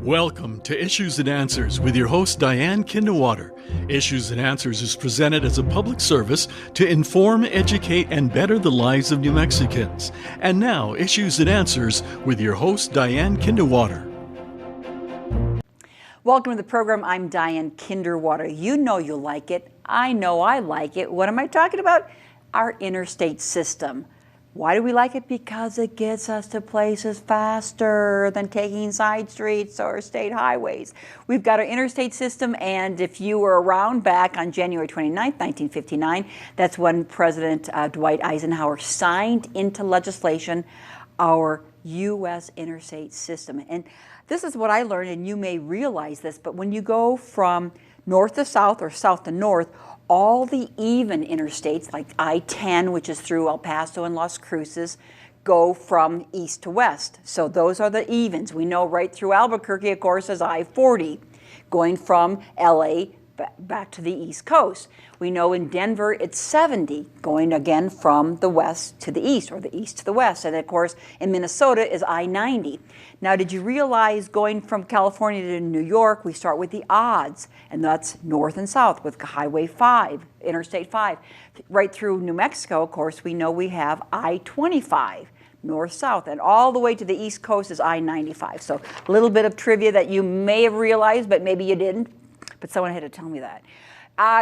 Welcome to Issues and Answers with your host Diane Kinderwater. Issues and Answers is presented as a public service to inform, educate, and better the lives of New Mexicans. And now, Issues and Answers with your host Diane Kinderwater. Welcome to the program. I'm Diane Kinderwater. You know you like it. I know I like it. What am I talking about? Our interstate system. Why do we like it? Because it gets us to places faster than taking side streets or state highways. We've got our interstate system, and if you were around back on January 29th, 1959, that's when President Dwight Eisenhower signed into legislation our U.S. interstate system. And this is what I learned, and you may realize this, but when you go from north to south or south to north, all the even interstates, like I-10, which is through El Paso and Las Cruces, go from east to west. So those are the evens. We know right through Albuquerque, of course, is I-40, going from LA back to the East Coast. We know in Denver it's 70, going again from the west to the east, or the east to the west. And of course, in Minnesota is I-90. Now, did you realize going from California to New York, we start with the odds, and that's north and south with Highway 5, Interstate 5. Right through New Mexico, of course, we know we have I-25. North-south, and all the way to the East Coast is I-95. So a little bit of trivia that you may have realized, but maybe you didn't. But someone had to tell me that.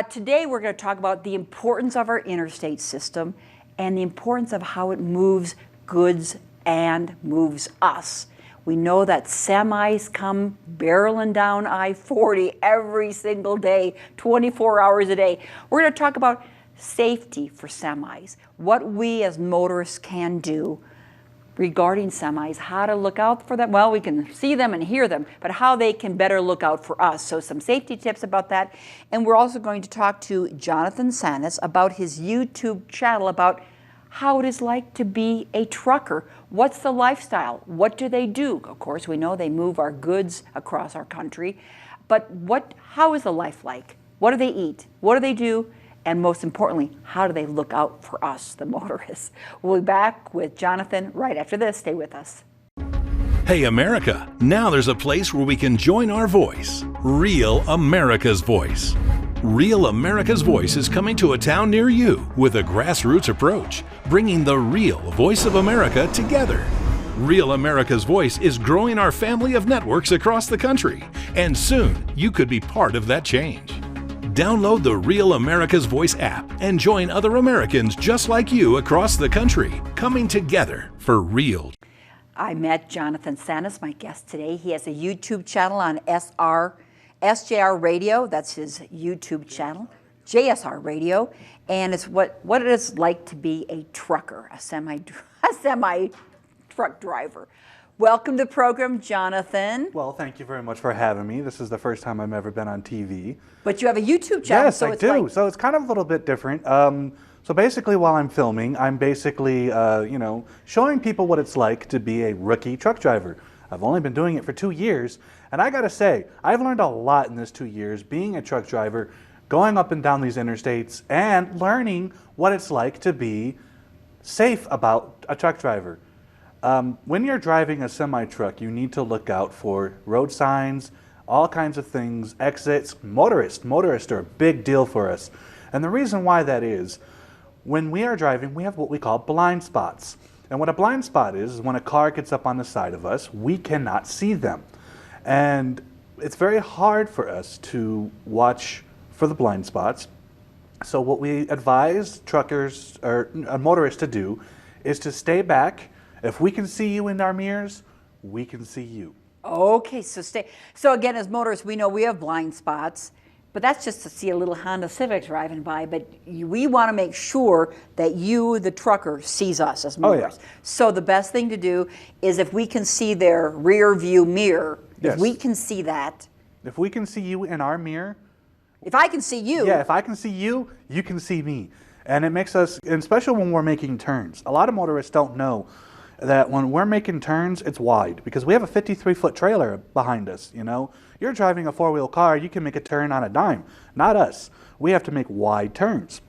Today we're going to talk about the importance of our interstate system and the importance of how it moves goods and moves us. We know that semis come barreling down I-40 every single day, 24 hours a day. We're going to talk about safety for semis, what we as motorists can do regarding semis, how to look out for them. Well, we can see them and hear them, but how they can better look out for us. So some safety tips about that. And we're also going to talk to Jonathan Sanis about his YouTube channel about how it is like to be a trucker. What's the lifestyle? What do they do? Of course, we know they move our goods across our country, but how is the life like? What do they eat? What do they do? And most importantly, how do they look out for us, the motorists? We'll be back with Jonathan right after this. Stay with us. Hey, America, now there's a place where we can join our voice. Real America's Voice. Real America's Voice is coming to a town near you with a grassroots approach, bringing the real voice of America together. Real America's Voice is growing our family of networks across the country, and soon you could be part of that change. Download the Real America's Voice app and join other Americans just like you across the country, coming together for real. I met Jonathan Sanis, my guest today. He has a YouTube channel on SJR-RADIO. That's his YouTube channel, JSR-RADIO. And it's what it is like to be a trucker, a semi truck driver. Welcome to the program, Jonathan. Well, thank you very much for having me. This is the first time I've ever been on TV. But you have a YouTube channel. Yes, I do. So it's kind of a little bit different. So basically, while I'm filming, I'm basically, showing people what it's like to be a rookie truck driver. I've only been doing it for 2 years, and I gotta say, I've learned a lot in this 2 years being a truck driver, going up and down these interstates, and learning what it's like to be safe about a truck driver. When you're driving a semi-truck, you need to look out for road signs, all kinds of things, exits, motorists. Motorists are a big deal for us. And the reason why that is, when we are driving, we have what we call blind spots. And what a blind spot is when a car gets up on the side of us, we cannot see them. And it's very hard for us to watch for the blind spots. So what we advise truckers or motorists to do is to stay back. If we can see you in our mirrors, we can see you. Okay, so again, as motorists, we know we have blind spots, but that's just to see a little Honda Civic driving by. But we want to make sure that you, the trucker, sees us as motorists. Oh, yeah. So the best thing to do is if we can see their rear view mirror, yes. If we can see that. If we can see you in our mirror. If I can see you. Yeah, if I can see you, you can see me. And it makes us, and especially when we're making turns. A lot of motorists don't know that when we're making turns, it's wide because we have a 53-foot trailer behind us, you know. You're driving a four-wheel car, you can make a turn on a dime. Not us. We have to make wide turns.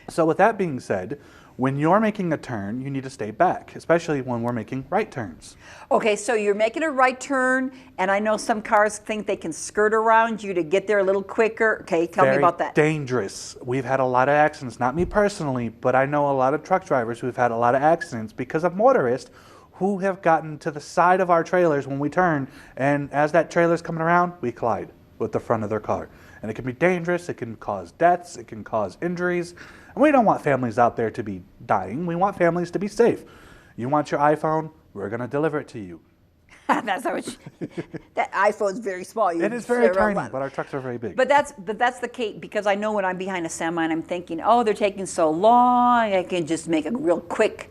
So with that being said, When you're making a turn, you need to stay back, especially when we're making right turns. Okay, so you're making a right turn, and I know some cars think they can skirt around you to get there a little quicker. Okay, tell me about that. Very dangerous. We've had a lot of accidents, not me personally, but I know a lot of truck drivers who've had a lot of accidents because of motorists who have gotten to the side of our trailers when we turn, and as that trailer's coming around, we collide with the front of their car. And it can be dangerous, it can cause deaths, it can cause injuries. And we don't want families out there to be dying. We want families to be safe. You want your iPhone? We're going to deliver it to you. That's how it's, that iPhone's very small. It is very tiny, but our trucks are very big. But that's the case, because I know when I'm behind a semi and I'm thinking, oh, they're taking so long, I can just make a real quick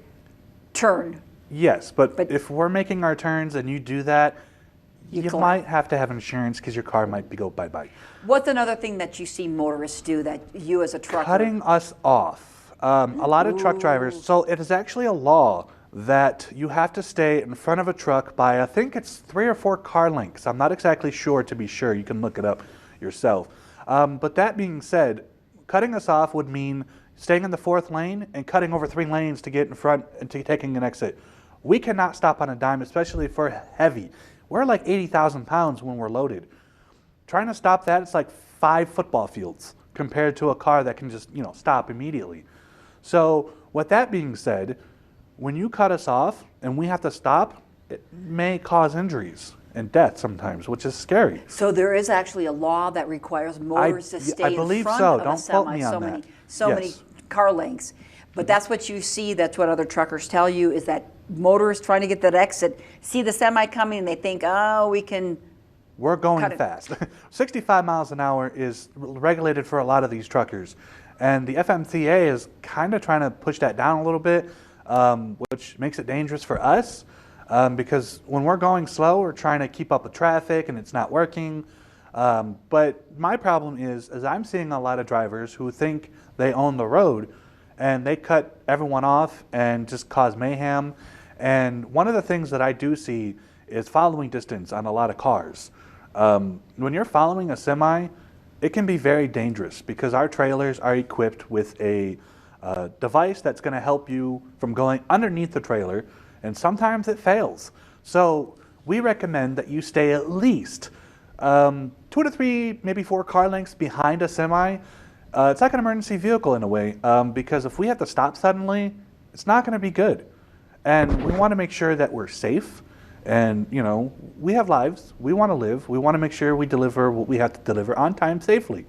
turn. Yes, but if we're making our turns and you do that, you might have to have insurance because your car might go bye-bye. What's another thing that you see motorists do that you as a trucker? Cutting us off. A lot of truck drivers, so it is actually a law that you have to stay in front of a truck by, I think it's 3 or 4 car lengths. I'm not exactly sure, to be sure. You can look it up yourself. But that being said, cutting us off would mean staying in the 4th lane and cutting over 3 lanes to get in front and taking an exit. We cannot stop on a dime, especially for heavy. We're like 80,000 pounds when we're loaded. Trying to stop that, it's like 5 football fields compared to a car that can just, stop immediately. So with that being said, when you cut us off and we have to stop, it may cause injuries and death sometimes, which is scary. So there is actually a law that requires motorists to stay in front of a semi so many car lengths. But that's what you see, that's what other truckers tell you, is that motorists trying to get that exit see the semi coming and they think, oh, we're going fast. 65 miles an hour is regulated for a lot of these truckers. And the FMCA is kind of trying to push that down a little bit, which makes it dangerous for us because when we're going slow, we're trying to keep up with traffic and it's not working. But my problem is I'm seeing a lot of drivers who think they own the road and they cut everyone off and just cause mayhem. And one of the things that I do see is following distance on a lot of cars. When you're following a semi, it can be very dangerous because our trailers are equipped with a device that's going to help you from going underneath the trailer, and sometimes it fails. So we recommend that you stay at least 2 to 3, maybe 4 car lengths behind a semi. It's like an emergency vehicle in a way, because if we have to stop suddenly, it's not going to be good. And we want to make sure that we're safe. And, we have lives. We want to live. We want to make sure we deliver what we have to deliver on time safely.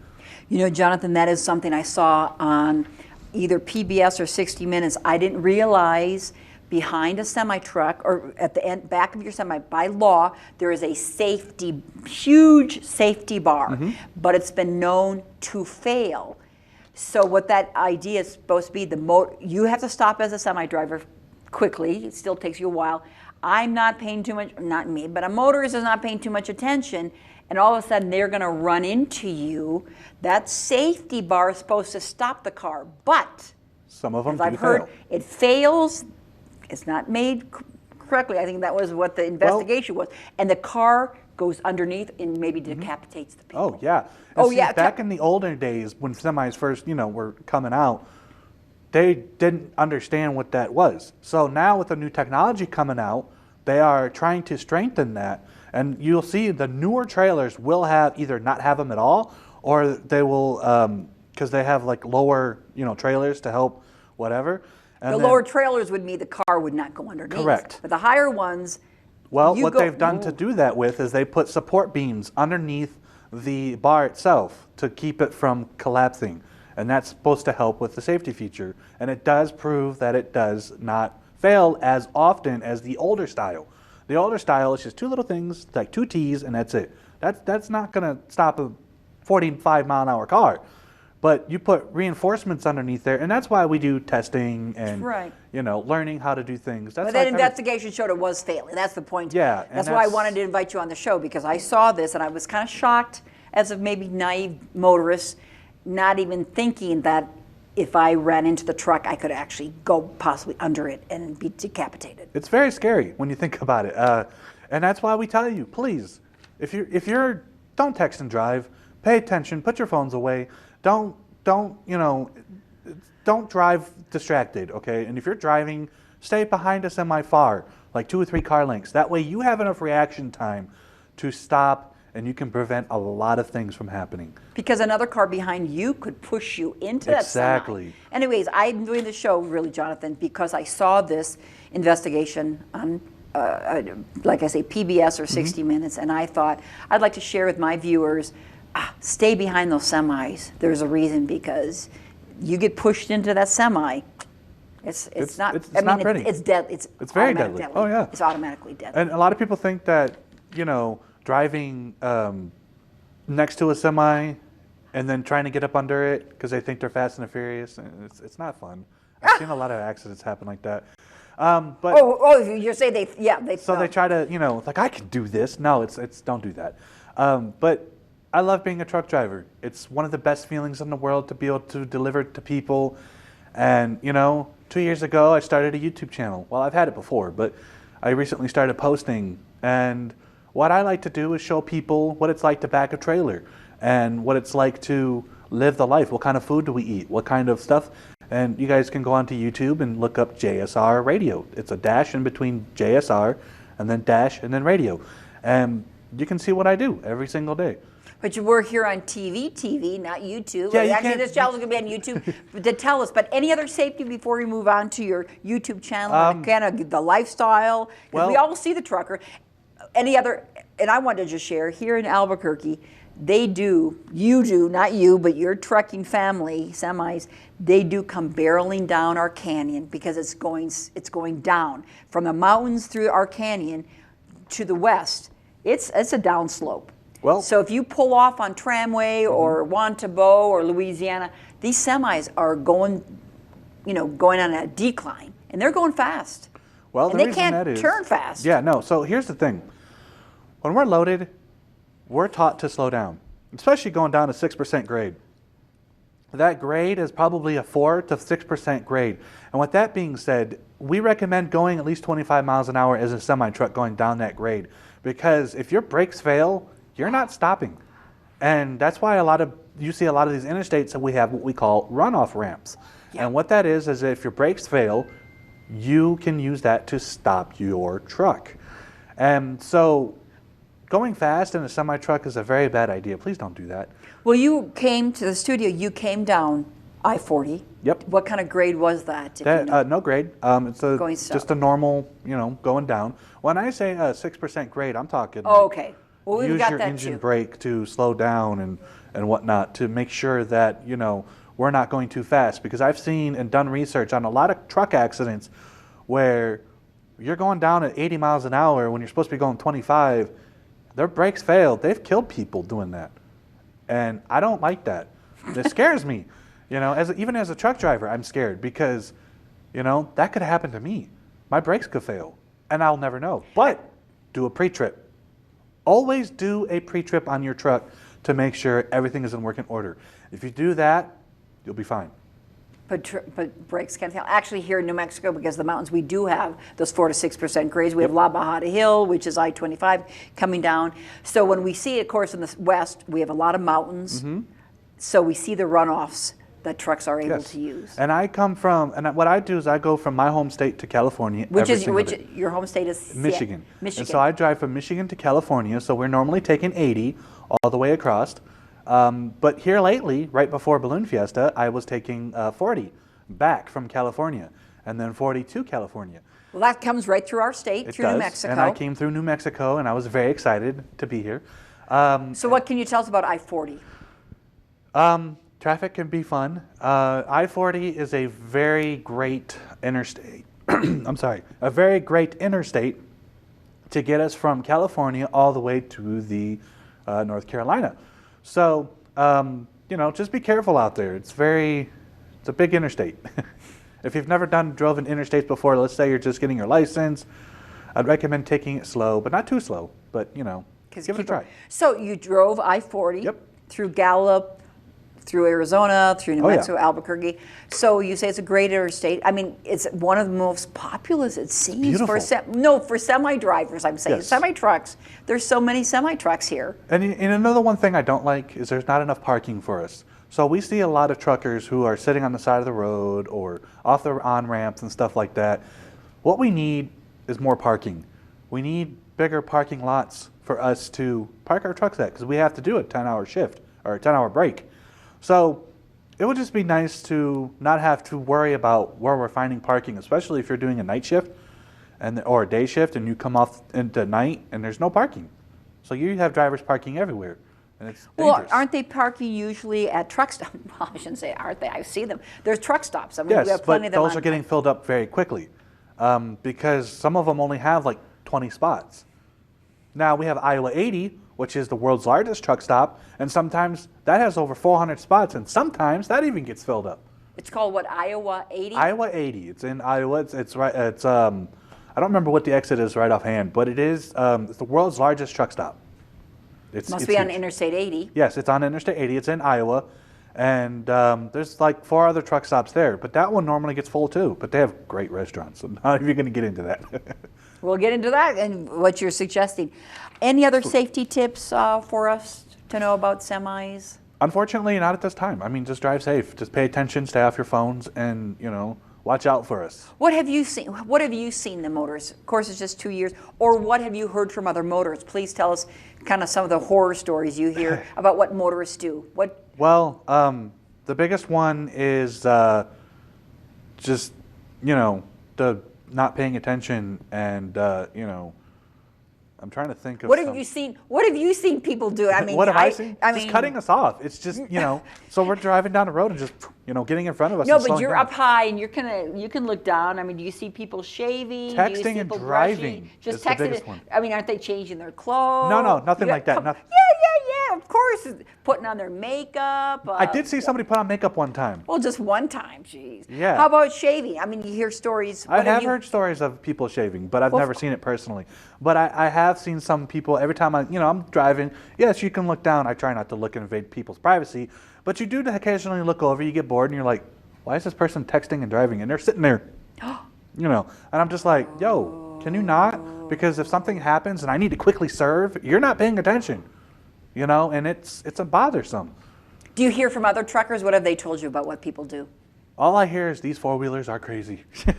Jonathan, that is something I saw on either PBS or 60 Minutes. I didn't realize behind a semi-truck or at the back of your semi, by law, there is a huge safety bar, but it's been known to fail. So what that idea is supposed to be, you have to stop as a semi-driver quickly. It still takes you a while. I'm not paying too much, not me, but a motorist is not paying too much attention, and all of a sudden they're going to run into you. That safety bar is supposed to stop the car, but some of them as I've heard, it fails. It's not made correctly. I think that was what the investigation was, and the car goes underneath and maybe decapitates the people. Oh yeah. See, back in the older days when semis first, were coming out, they didn't understand what that was. So now with the new technology coming out, they are trying to strengthen that. And you'll see the newer trailers will either not have them at all, or they will, because they have like lower, trailers to help whatever. And lower trailers would mean the car would not go underneath. Correct. But the higher ones, what they've done to do that with is they put support beams underneath the bar itself to keep it from collapsing. And that's supposed to help with the safety feature. And it does prove that it does not fail as often as the older style. The older style is just 2 little things, like 2 T's, and that's it. That's not going to stop a 45-mile-an-hour car. But you put reinforcements underneath there, and that's why we do testing and learning how to do things. But that investigation showed it was failing. That's the point. Yeah. That's why I wanted to invite you on the show, because I saw this and I was kind of shocked as of maybe naive motorists, not even thinking that if I ran into the truck, I could actually go possibly under it and be decapitated. It's very scary when you think about it. And that's why we tell you, please, if you're don't text and drive, pay attention, put your phones away. Don't don't drive distracted, okay? And if you're driving, stay behind a semi far, like 2 or 3 car lengths. That way you have enough reaction time to stop, and you can prevent a lot of things from happening. Because another car behind you could push you into that semi. Exactly. Anyways, I'm doing the show, really, Jonathan, because I saw this investigation on, like I say, PBS or 60 Minutes, and I thought I'd like to share with my viewers, stay behind those semis. There's a reason, because you get pushed into that semi. It's not. It's I mean, not pretty. It's dead. It's very automatic deadly. Oh yeah. It's automatically deadly. And a lot of people think that, you know, driving next to a semi and then trying to get up under it because they think they're Fast and Furious. It's not fun. I've seen a lot of accidents happen like that. But you say they? Yeah, they. so they try to, you know, like, I can do this. No, it's don't do that. But I love being a truck driver. It's one of the best feelings in the world to be able to deliver to people. And, you know, 2 years ago I started a YouTube channel. Well, I've had it before, but I recently started posting. And what I like to do is show people what it's like to back a trailer and what it's like to live the life. What kind of food do we eat? What kind of stuff? And you guys can go onto YouTube and look up JSR-RADIO. It's a dash in between JSR and then dash and then radio. And you can see what I do every single day. But you were here on TV, not YouTube. Yeah, you actually, can't- this channel is going to be on YouTube to tell us. But any other safety before we move on to your YouTube channel and kind of the lifestyle? 'Cause well- we all see the trucker. Any other? And I wanted to just share here in Albuquerque, they do. You do, not you, but your trucking family, semis. They do come barreling down our canyon because it's going down from the mountains through our canyon to the west. It's a downslope. Well, So if you pull off on Tramway or Wantabo or Louisiana, these semis are going on a decline, and they're going fast. well, And the they reason can't that is, turn fast. Yeah, no. So here's the thing. When we're loaded, we're taught to slow down, especially going down to 6% grade. That grade is probably a 4 to 6% grade. And with that being said, we recommend going at least 25 miles an hour as a semi-truck going down that grade. Because if your brakes fail, you're not stopping. And that's why you see a lot of these interstates that we have what we call runoff ramps. Yeah. And what that is if your brakes fail, you can use that to stop your truck. And so going fast in a semi-truck is a very bad idea. Please don't do that. Well, you came to the studio. You came down I-40. Yep. What kind of grade was that? If you know? No grade. It's Going south. just a normal, going down. When I say 6% grade, I'm talking Oh, okay. Well, we've use got your that engine too. brake to slow down and whatnot to make sure that, we're not going too fast. Because I've seen and done research on a lot of truck accidents where you're going down at 80 miles an hour when you're supposed to be going 25. Their brakes failed. They've killed people doing that. And I don't like that. It scares me. Even as a truck driver, I'm scared because, that could happen to me. My brakes could fail, and I'll never know. But do a pre-trip. Always do a pre-trip on your truck to make sure everything is in working order. If you do that, you'll be fine. But brakes can't fail. Actually, here in New Mexico, because of the mountains, we do have those 4 to 6% grades. We have La Bajada Hill, which is I-25 coming down. So when we see, of course, in the west, we have a lot of mountains. So we see the runoffs that trucks are able to use. And what I do is I go from my home state to California Which every single day. your home state is? Michigan. Michigan. And so I drive from Michigan to California, so we're normally taking 80 all the way across. But here lately, right before Balloon Fiesta, I was taking 40 back from California, and then 40 to California. Well, that comes right through our state, It through does, New Mexico. and I came through New Mexico, and I was very excited to be here. So what can you tell us about I-40? Traffic can be fun. I-40 is a very great interstate. I'm sorry, a very great interstate to get us from California all the way to the North Carolina. So, just be careful out there. It's a big interstate. If you've never drove in interstates before, let's say you're just getting your license, I'd recommend taking it slow, but not too slow, but, give it a try. So you drove I-40 Yep. through Gallup, through Arizona, through New Oh, yeah. Mexico, Albuquerque. So you say it's a great interstate. I mean, it's one of the most populous, it seems, beautiful. for semi-drivers, I'm saying. Yes. Semi-trucks. There's so many semi-trucks here. And another one thing I don't like is there's not enough parking for us. So we see a lot of truckers who are sitting on the side of the road or off the on-ramps and stuff like that. What we need is more parking. We need bigger parking lots for us to park our trucks at because we have to do a 10-hour shift or a 10-hour break. So it would just be nice to not have to worry about where we're finding parking, especially if you're doing a night shift or a day shift and you come off into night and there's no parking. So you have drivers parking everywhere. And it's dangerous. Well, aren't they parking usually at truck stops? Well, I shouldn't say aren't they. I see them. There's truck stops. I mean, Yes, we have plenty but of them those are getting filled up very quickly because some of them only have like 20 spots. Now we have Iowa 80, which is the world's largest truck stop, and sometimes that has over 400 spots, and sometimes that even gets filled up. It's called what, Iowa 80? Iowa 80. It's in Iowa. It's right. It's I don't remember what the exit is right offhand, but it is. It's the world's largest truck stop. Must be on Interstate 80. Yes, it's on Interstate 80. It's in Iowa, and there's like 4 other truck stops there. But that one normally gets full too. But they have great restaurants. So not even going to get into that. We'll get into that and what you're suggesting. Any other safety tips for us to know about semis? Unfortunately, not at this time. I mean, just drive safe. Just pay attention, stay off your phones, and watch out for us. What have you seen? What have you seen the motorists? Of course, it's just 2 years. Or what have you heard from other motorists? Please tell us kind of some of the horror stories you hear about what motorists do. What? Well, the biggest one is just the not paying attention and I'm trying to think of what have you seen? What have you seen people do? I mean, what have I seen? I just mean, cutting us off. It's just so we're driving down the road and just getting in front of us. no, and but slowing you're down. up high and you can look down. I mean, do you see people shaving? Do you see Texting and people driving brushing? Just is the texting. biggest one. I mean, aren't they changing their clothes? No, nothing You like that. come- Nothing. Yeah, of course. Putting on their makeup. I did see somebody put on makeup one time. Well, just one time, jeez. Yeah. How about shaving? I mean, you hear stories. I What have you- heard stories of people shaving, but I've Well, never seen it personally. But I have seen some people, every time I'm driving, yes, you can look down. I try not to look and invade people's privacy, but you do occasionally look over, you get bored, and you're like, why is this person texting and driving? And they're sitting there, and I'm just like, yo, can you not? Because if something happens and I need to quickly serve, you're not paying attention, and it's a bothersome. Do you hear from other truckers? What have they told you about what people do? All I hear is these four-wheelers are crazy. They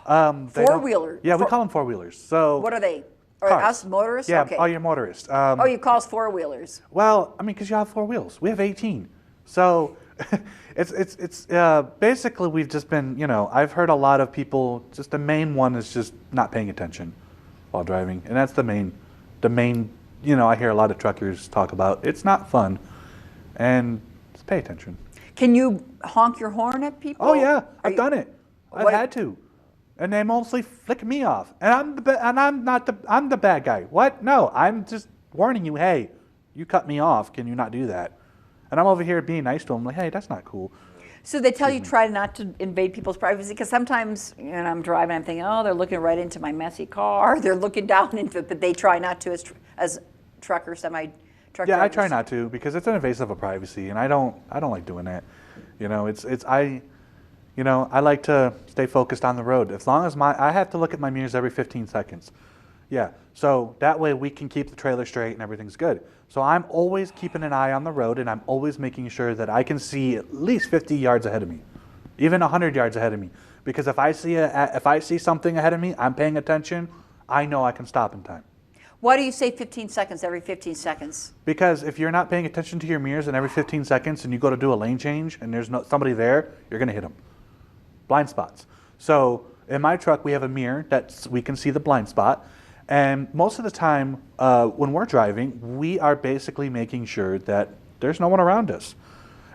don't- Four-wheeler? Yeah, we call them four-wheelers. So What are they? Or cars. us motorists? Yeah, Okay. oh, you're motorists. Oh, you call us four-wheelers. Well, I mean, because you have 4 wheels. We have 18. So it's basically we've just been, I've heard a lot of people, just the main one is just not paying attention while driving. And that's the main, I hear a lot of truckers talk about. It's not fun. And just pay attention. Can you honk your horn at people? Oh, yeah. Are I've you- done it. I've What- had to. And they mostly flick me off. And I'm the bad guy. What? No, I'm just warning you, hey, you cut me off. Can you not do that? And I'm over here being nice to them, like, hey, that's not cool. So they tell you try not to invade people's privacy because sometimes I'm driving, I'm thinking, oh, they're looking right into my messy car. They're looking down into it, but they try not to as truckers, semi-truck Yeah, I drivers. try not to because it's an invasive of privacy, and I don't like doing that. I like to stay focused on the road. As long as I have to look at my mirrors every 15 seconds. Yeah, so that way we can keep the trailer straight and everything's good. So I'm always keeping an eye on the road, and I'm always making sure that I can see at least 50 yards ahead of me, even 100 yards ahead of me. Because if I see something ahead of me, I'm paying attention. I know I can stop in time. Why do you say 15 seconds every 15 seconds? Because if you're not paying attention to your mirrors and every 15 seconds and you go to do a lane change and there's somebody there, you're going to hit them. Blind spots. So in my truck, we have a mirror that we can see the blind spot. And most of the time when we're driving, we are basically making sure that there's no one around us.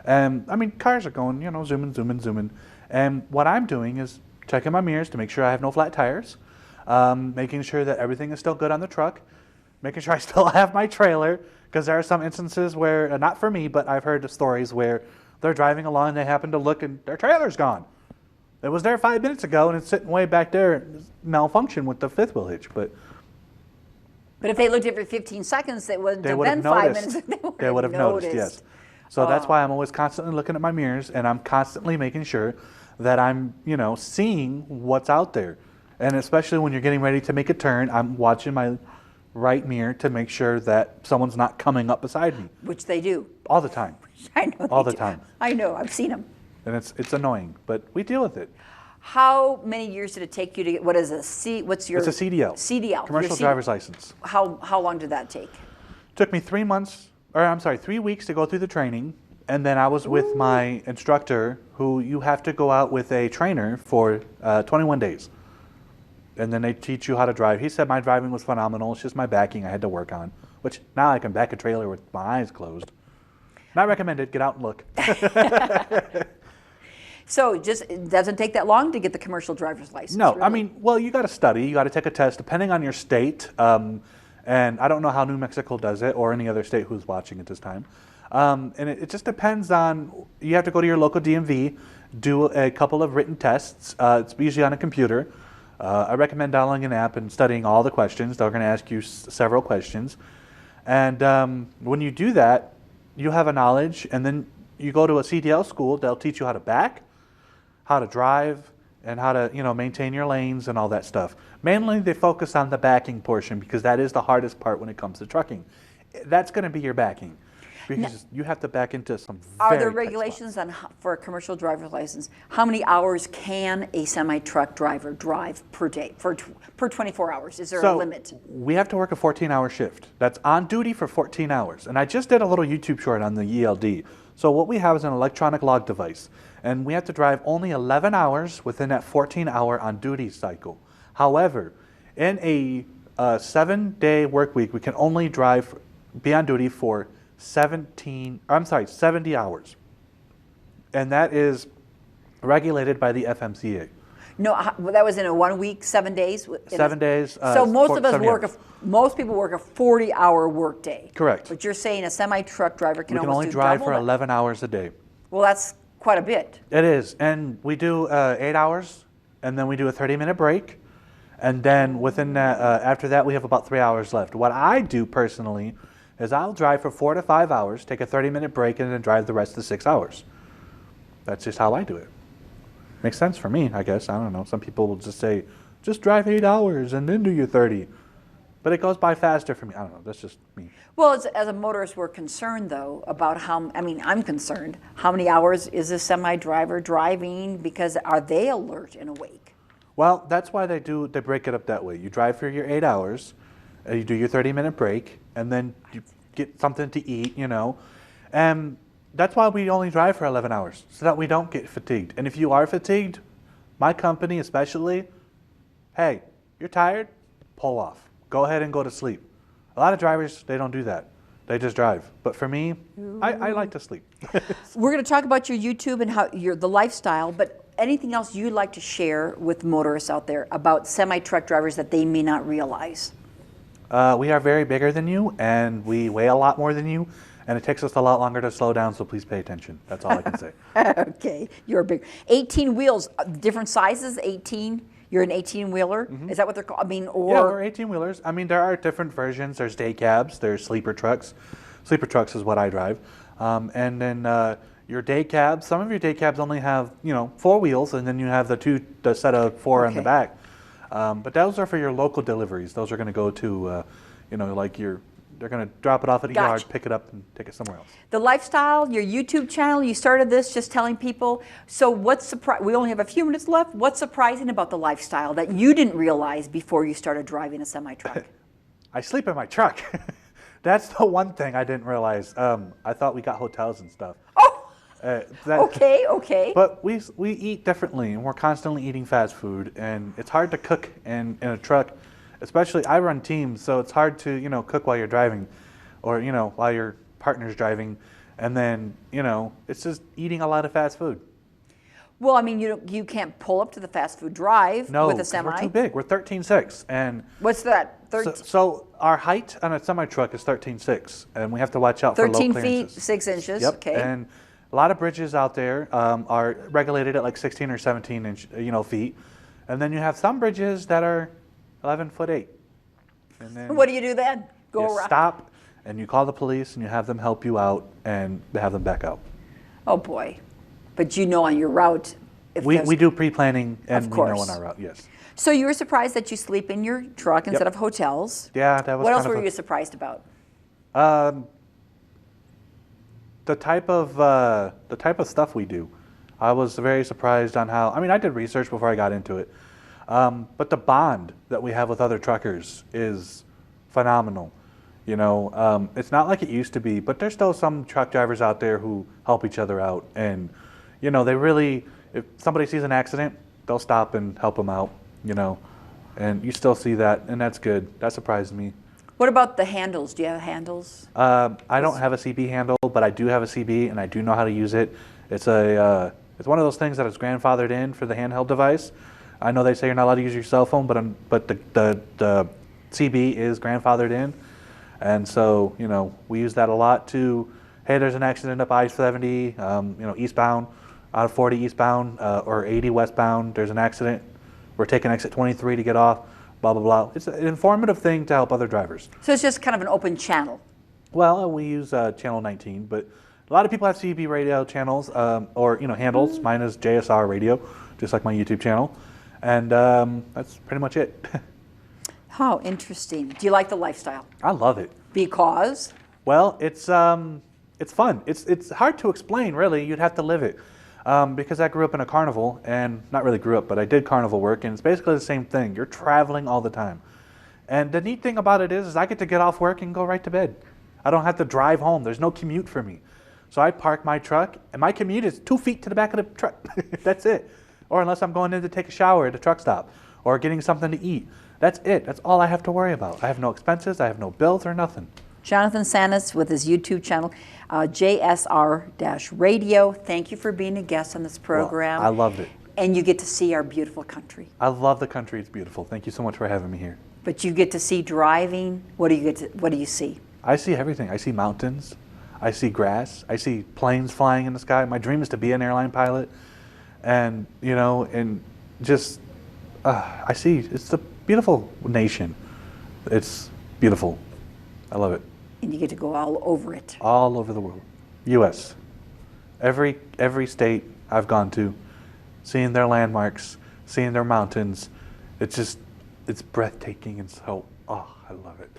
And I mean, cars are going, zooming. And what I'm doing is checking my mirrors to make sure I have no flat tires, making sure that everything is still good on the truck, making sure I still have my trailer, because there are some instances where, not for me, but I've heard of stories where they're driving along and they happen to look and their trailer's gone. It was there 5 minutes ago and it's sitting way back there, malfunction with the fifth wheel hitch. But if they looked every 15 seconds, it wouldn't they have would been have 5 noticed. minutes. They would have noticed, yes. So that's why I'm always constantly looking at my mirrors and I'm constantly making sure that I'm, seeing what's out there. And especially when you're getting ready to make a turn, I'm watching my right mirror to make sure that someone's not coming up beside me. Which they do. All the time. I know all they the do. time. I know. I've seen them. And it's annoying, but we deal with it. How many years did it take you to get, what is a C, what's your? It's a CDL. CDL. Commercial driver's license. How long did that take? Took me 3 weeks to go through the training. And then I was with my instructor, who you have to go out with a trainer for 21 days. And then they teach you how to drive. He said my driving was phenomenal. It's just my backing I had to work on, which now I can back a trailer with my eyes closed. Not recommended. Get out and look. So it doesn't take that long to get the commercial driver's license? No, really? I mean, well, you got to study. You got to take a test depending on your state. And I don't know how New Mexico does it or any other state who's watching at this time. And it just depends on, you have to go to your local DMV, do a couple of written tests. It's usually on a computer. I recommend downloading an app and studying all the questions. They're going to ask you several questions. And when you do that, you have a knowledge, and then you go to a CDL school. They'll teach you how to back, how to drive, and how to maintain your lanes and all that stuff. Mainly they focus on the backing portion because that is the hardest part when it comes to trucking. That's going to be your backing. Because you have to back into some Are very there tight regulations spots. for a commercial driver's license? How many hours can a semi-truck driver drive per day, per 24 hours? Is there a limit? We have to work a 14-hour shift. That's on duty for 14 hours. And I just did a little YouTube short on the ELD. So what we have is an electronic log device. And we have to drive only 11 hours within that 14-hour on-duty cycle. However, in a 7-day work week, we can only be on duty for 70 hours. And that is regulated by the FMCA. No, that was in a 1 week, 7 days? 7 days. So most of us 70 hours. most people work a 40-hour work day. Correct. But you're saying a semi-truck driver can We can almost only do drive double for that? 11 hours a day. Well, that's quite a bit. It is. And we do 8 hours, and then we do a 30-minute break. And then within that, after that, we have about 3 hours left. What I do personally is I'll drive for 4 to 5 hours, take a 30-minute break, and then drive the rest of the 6 hours. That's just how I do it. Makes sense for me, I guess. I don't know. Some people will just say, just drive 8 hours and then do your 30. But it goes by faster for me. I don't know. That's just me. Well, as a motorist, we're concerned, though, about I'm concerned. How many hours is a semi-driver driving? Because are they alert and awake? Well, that's why they break it up that way. You drive for your 8 hours, you do your 30-minute break, and then you get something to eat, And that's why we only drive for 11 hours, so that we don't get fatigued. And if you are fatigued, my company especially, hey, you're tired? Pull off. Go ahead and go to sleep. A lot of drivers, they don't do that. They just drive. But for me, I like to sleep. We're going to talk about your YouTube and the lifestyle, but anything else you'd like to share with motorists out there about semi-truck drivers that they may not realize? We are very bigger than you, and we weigh a lot more than you, and it takes us a lot longer to slow down, so please pay attention. That's all I can say. Okay, you're big. 18 wheels, different sizes, 18? You're an 18-wheeler? Mm-hmm. Is that what they're called? Yeah, we're 18-wheelers. I mean, there are different versions. There's day cabs, there's sleeper trucks. Sleeper trucks is what I drive. And then your day cabs, some of your day cabs only have, 4 wheels, and then you have the set of 4 on the back. But those are for your local deliveries. Those are going to go to, they're going to drop it off at a yard, pick it up, and take it somewhere else. The lifestyle, your YouTube channel, you started this just telling people. So we only have a few minutes left. What's surprising about the lifestyle that you didn't realize before you started driving a semi-truck? I sleep in my truck. That's the one thing I didn't realize. I thought we got hotels and stuff. Oh! Okay. But we eat differently, and we're constantly eating fast food, and it's hard to cook in a truck. Especially, I run teams, so it's hard to cook while you're driving, or while your partner's driving, and then it's just eating a lot of fast food. Well, I mean, you can't pull up to the fast food drive with a semi. No, we're too big. We're 13.6, and what's that? So our height on a semi truck is 13.6, and we have to watch out for low clearances. 13 feet 6 inches. Yep. Okay. And a lot of bridges out there are regulated at like 16 or 17 inch, feet, and then you have some bridges that are 11'8". And then what do you do then? Go you around. Stop, and you call the police, and you have them help you out, and they have them back out. Oh boy, but on your route. We do pre-planning, and of we course. know on our route. Yes. So you were surprised that you sleep in your truck instead of hotels. Yeah, that was. What else were you surprised about? The the type of stuff we do. I was very surprised on how. I mean, I did research before I got into it, but the bond that we have with other truckers is phenomenal. You know, it's not like it used to be, but there's still some truck drivers out there who help each other out, and you know, they really. If somebody sees an accident, they'll stop and help them out. You know, and you still see that, and that's good. That surprised me. What about the handles? Do you have handles? I don't have a CB handle, but I do have a CB, and I do know how to use it. It's it's one of those things that is grandfathered in for the handheld device. I know they say you're not allowed to use your cell phone, but the CB is grandfathered in, and so you know we use that a lot to. Hey, there's an accident up I-70, you know, eastbound, out of 40 eastbound or 80 westbound. There's an accident. We're taking exit 23 to get off. Blah, blah, blah. It's an informative thing to help other drivers. So it's just kind of an open channel. Well, we use channel 19, but a lot of people have CB radio channels or, you know, handles. Mine is JSR-RADIO, just like my YouTube channel. And that's pretty much it. How interesting. Do you like the lifestyle? I love it. Because? Well, it's fun. It's hard to explain, really. You'd have to live it. Because I grew up in a carnival, and not really grew up, but I did carnival work, and it's basically the same thing. You're traveling all the time. And the neat thing about it is I get to get off work and go right to bed. I don't have to drive home. There's no commute for me. So I park my truck, and my commute is 2 feet to the back of the truck. That's it. Or unless I'm going in to take a shower at a truck stop, or getting something to eat. That's it. That's all I have to worry about. I have no expenses. I have no bills or nothing. Jonathan Sanis with his YouTube channel, JSR-Radio. Thank you for being a guest on this program. Well, I loved it. And you get to see our beautiful country. I love the country. It's beautiful. Thank you so much for having me here. But you get to see driving. What do you see? I see everything. I see mountains. I see grass. I see planes flying in the sky. My dream is to be an airline pilot. And, you know, and just, I see, it's a beautiful nation. It's beautiful. I love it. And you get to go all over it. All over the world. U.S. Every state I've gone to, seeing their landmarks, seeing their mountains, it's breathtaking, and so, I love it.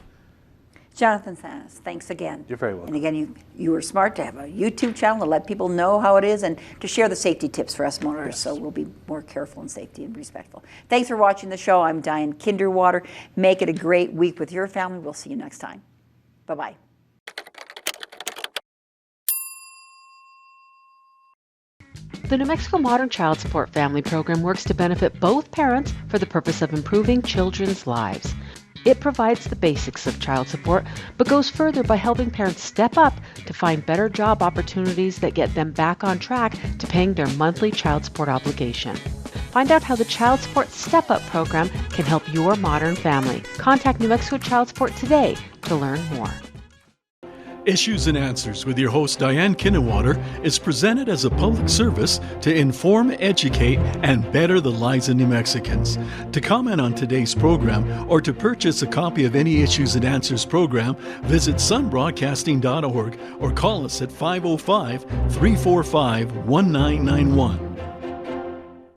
Jonathan Sanis, thanks again. You're very welcome. And again, you were smart to have a YouTube channel to let people know how it is and to share the safety tips for us motorists, so we'll be more careful and safety and respectful. Thanks for watching the show. I'm Diane Kinderwater. Make it a great week with your family. We'll see you next time. Bye-bye. The New Mexico Modern Child Support Family Program works to benefit both parents for the purpose of improving children's lives. It provides the basics of child support, but goes further by helping parents step up to find better job opportunities that get them back on track to paying their monthly child support obligation. Find out how the Child Support Step Up program can help your modern family. Contact New Mexico Child Support today to learn more. Issues and Answers with your host Diane Kinderwater is presented as a public service to inform, educate, and better the lives of New Mexicans. To comment on today's program or to purchase a copy of any Issues and Answers program, visit sunbroadcasting.org or call us at 505-345-1991.